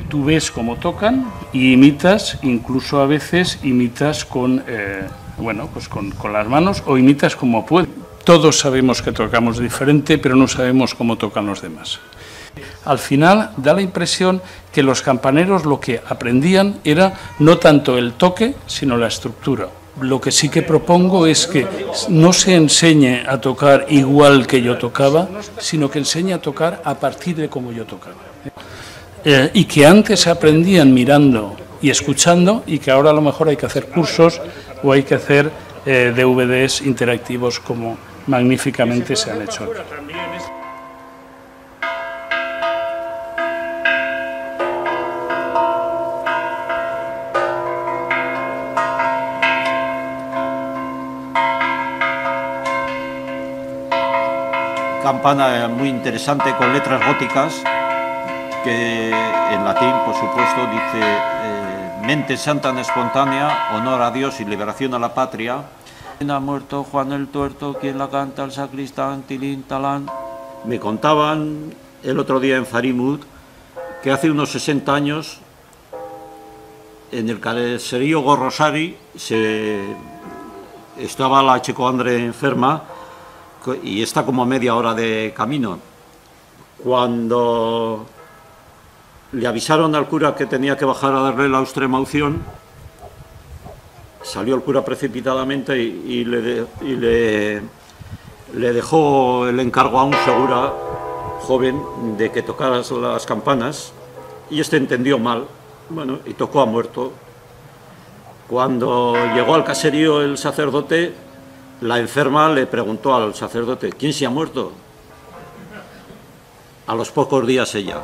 Tú ves cómo tocan y imitas, incluso a veces imitas con, pues con las manos o imitas como puedes. Todos sabemos que tocamos diferente, pero no sabemos cómo tocan los demás. Al final da la impresión que los campaneros lo que aprendían era no tanto el toque, sino la estructura. Lo que sí que propongo es que no se enseñe a tocar igual que yo tocaba, sino que enseñe a tocar a partir de cómo yo tocaba. Y que antes aprendían mirando y escuchando y que ahora a lo mejor hay que hacer cursos o hay que hacer DVDs interactivos como magníficamente se han hecho. Campana muy interesante con letras góticas que en latín, por supuesto, dice mente santa en espontánea, honor a Dios y liberación a la patria. Ha muerto Juan el Tuerto, quien la canta el sacristán, tilín, talán. Me contaban el otro día en Farimud que hace unos 60 años en el caserío Gorrosari estaba la Checo Andre enferma y está como a media hora de camino. Cuando le avisaron al cura que tenía que bajar a darle la extremaunción, salió el cura precipitadamente y le dejó el encargo a un segura joven de que tocara las campanas, y este entendió mal, bueno, y tocó a muerto. Cuando llegó al caserío el sacerdote, la enferma le preguntó al sacerdote: ¿quién se ha muerto? A los pocos días ella.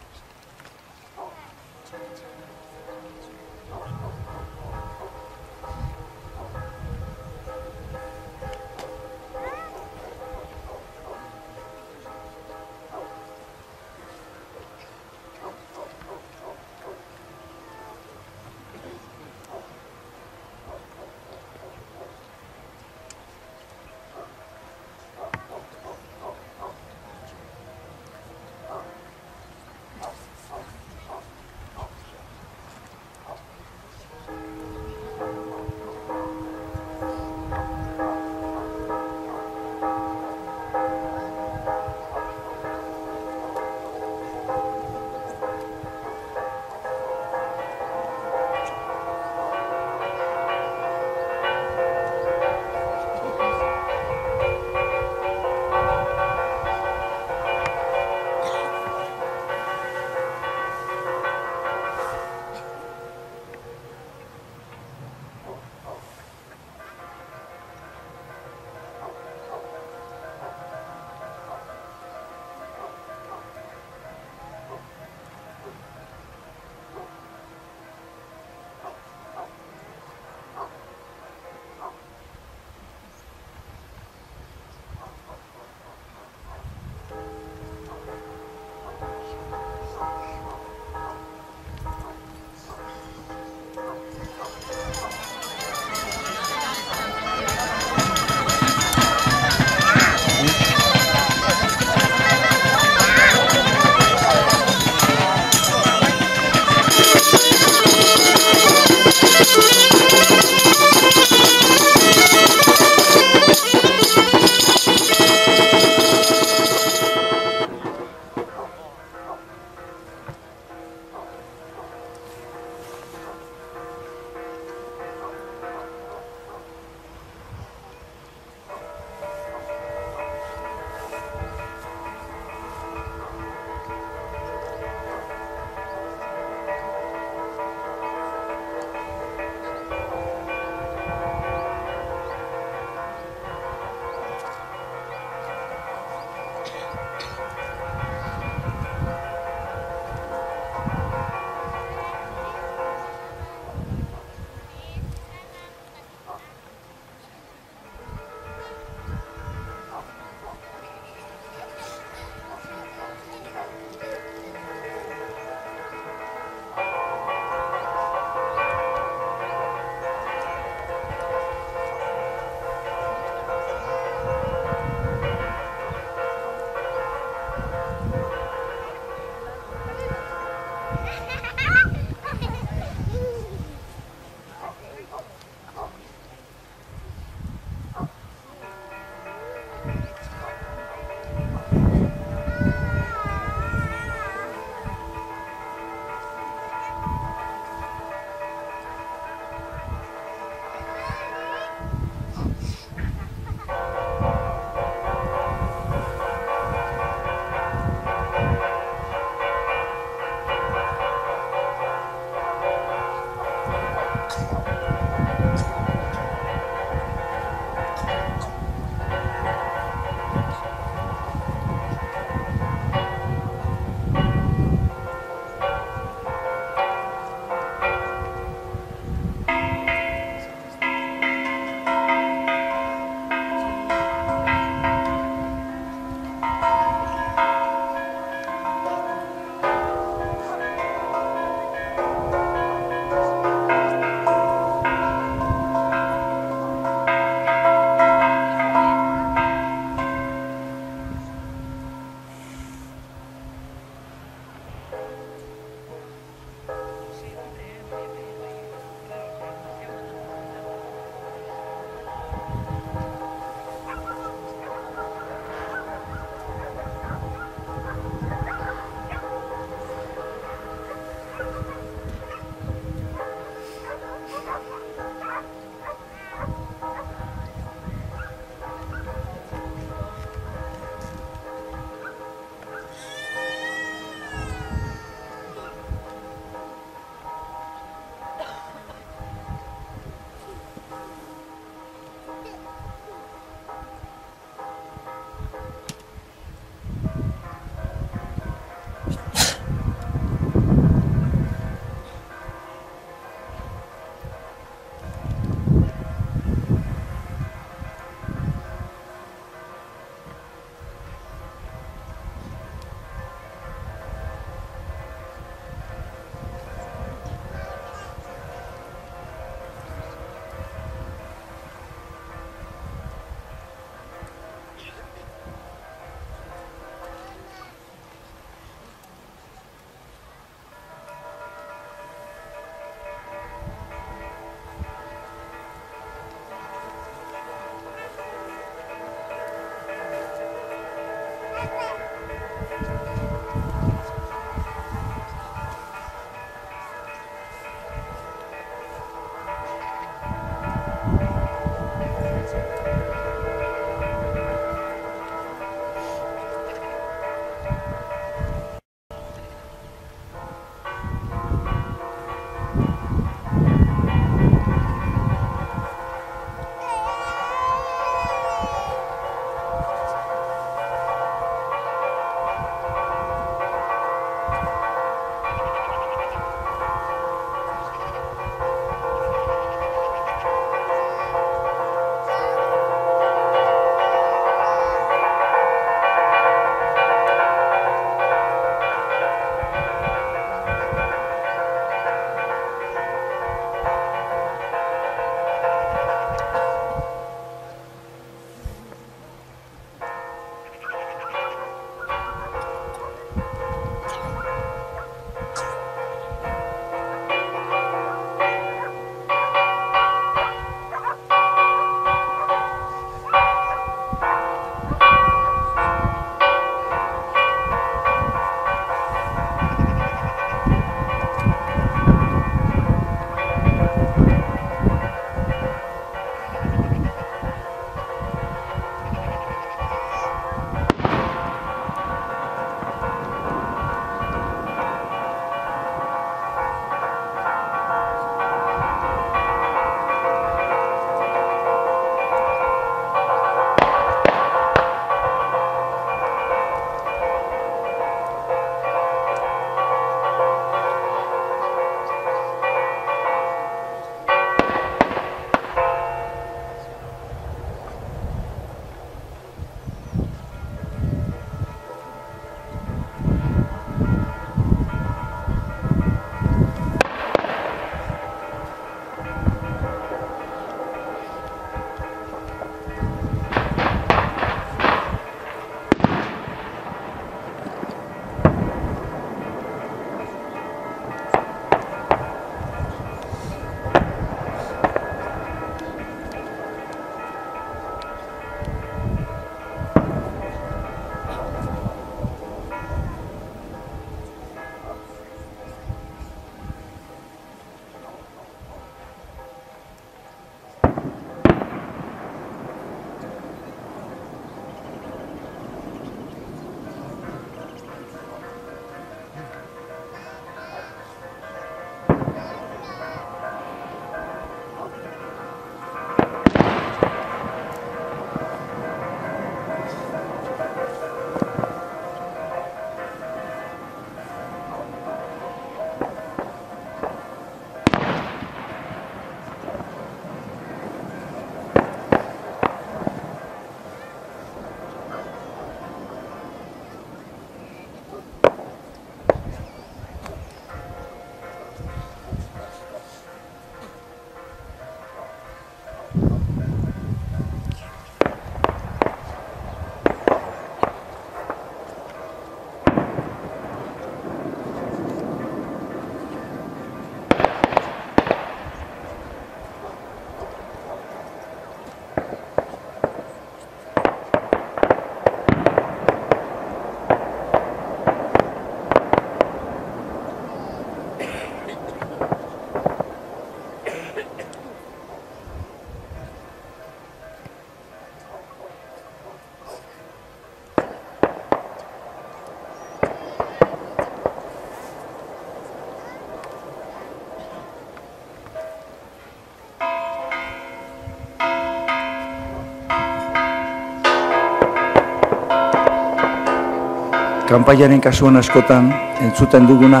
kanpaiaren kasuan askotan entzuten duguna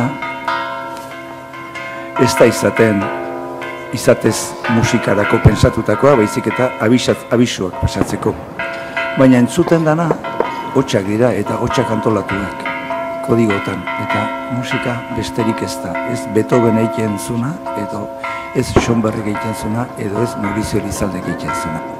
ez da izatez musikarako pensatutakoa, baizik eta abisuak pasatzeko. Baina entzuten dana hotxak dira eta hotxak antolatuak kodigotan, eta musika besterik ez da. Ez Beethoven egiten zuna, edo ez Schönberg egiten zuna, edo ez Maurizio Elizalde egiten zuna.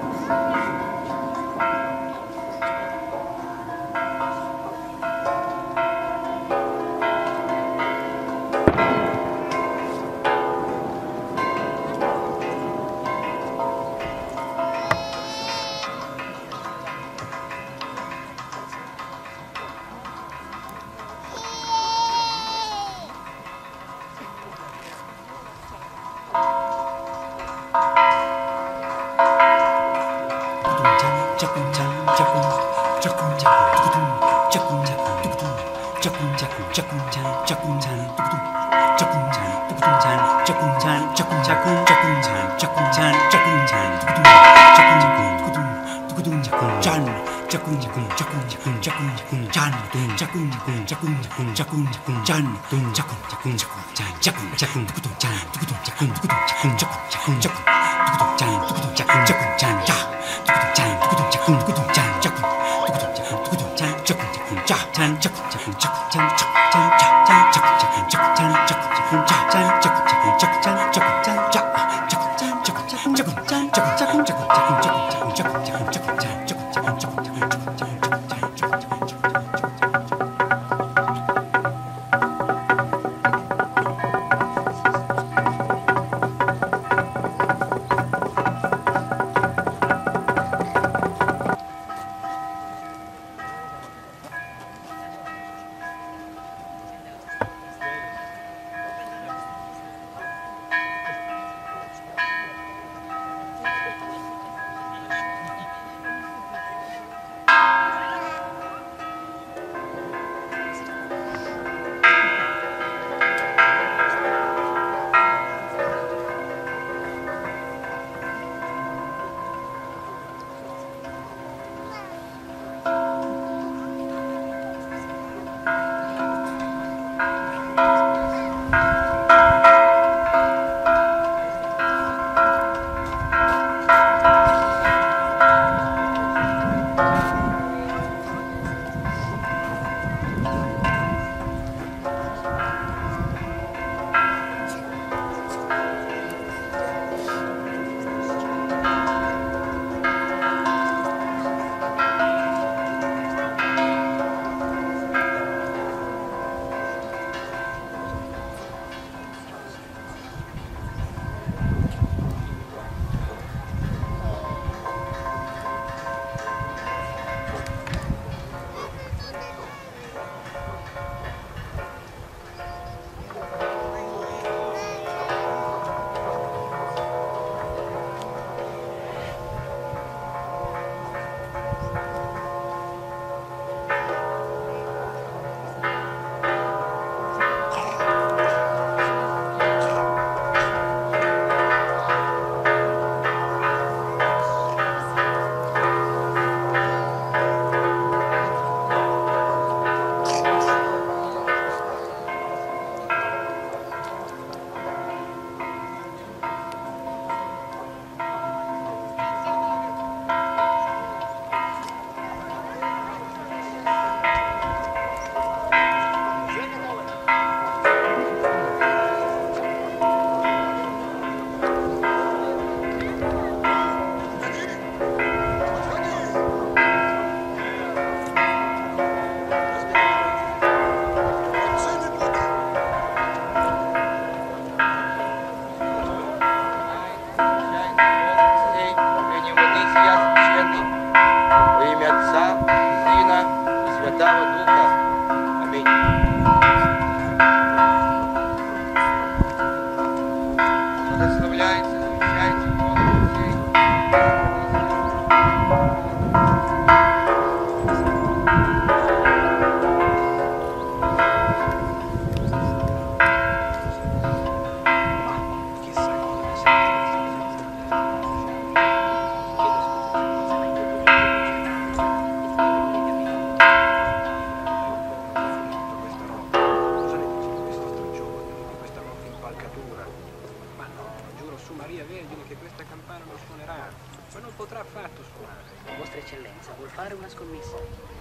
Maria Vergine che questa campana non suonerà, ma non potrà affatto suonare. Vostra Eccellenza vuol fare una scommessa?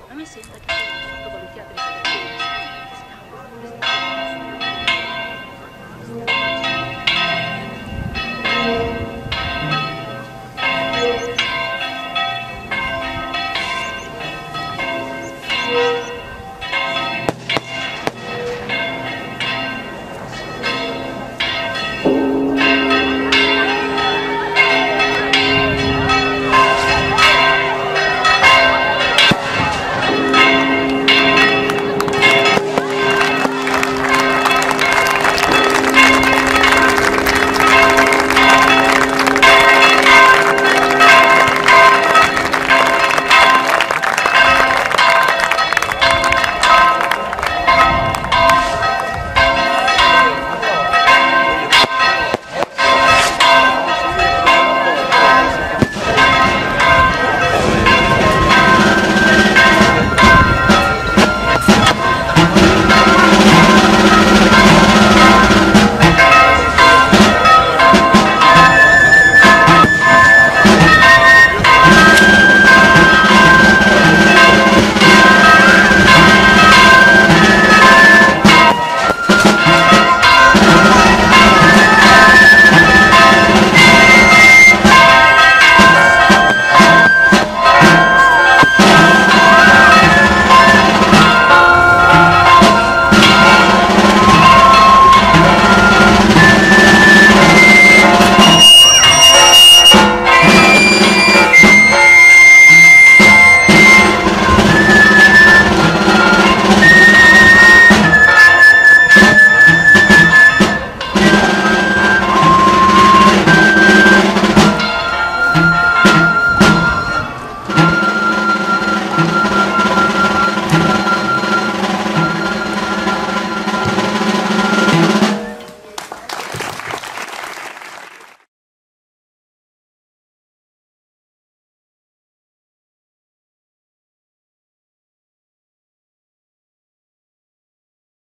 A me sembra che sottovalutiate le situazioni.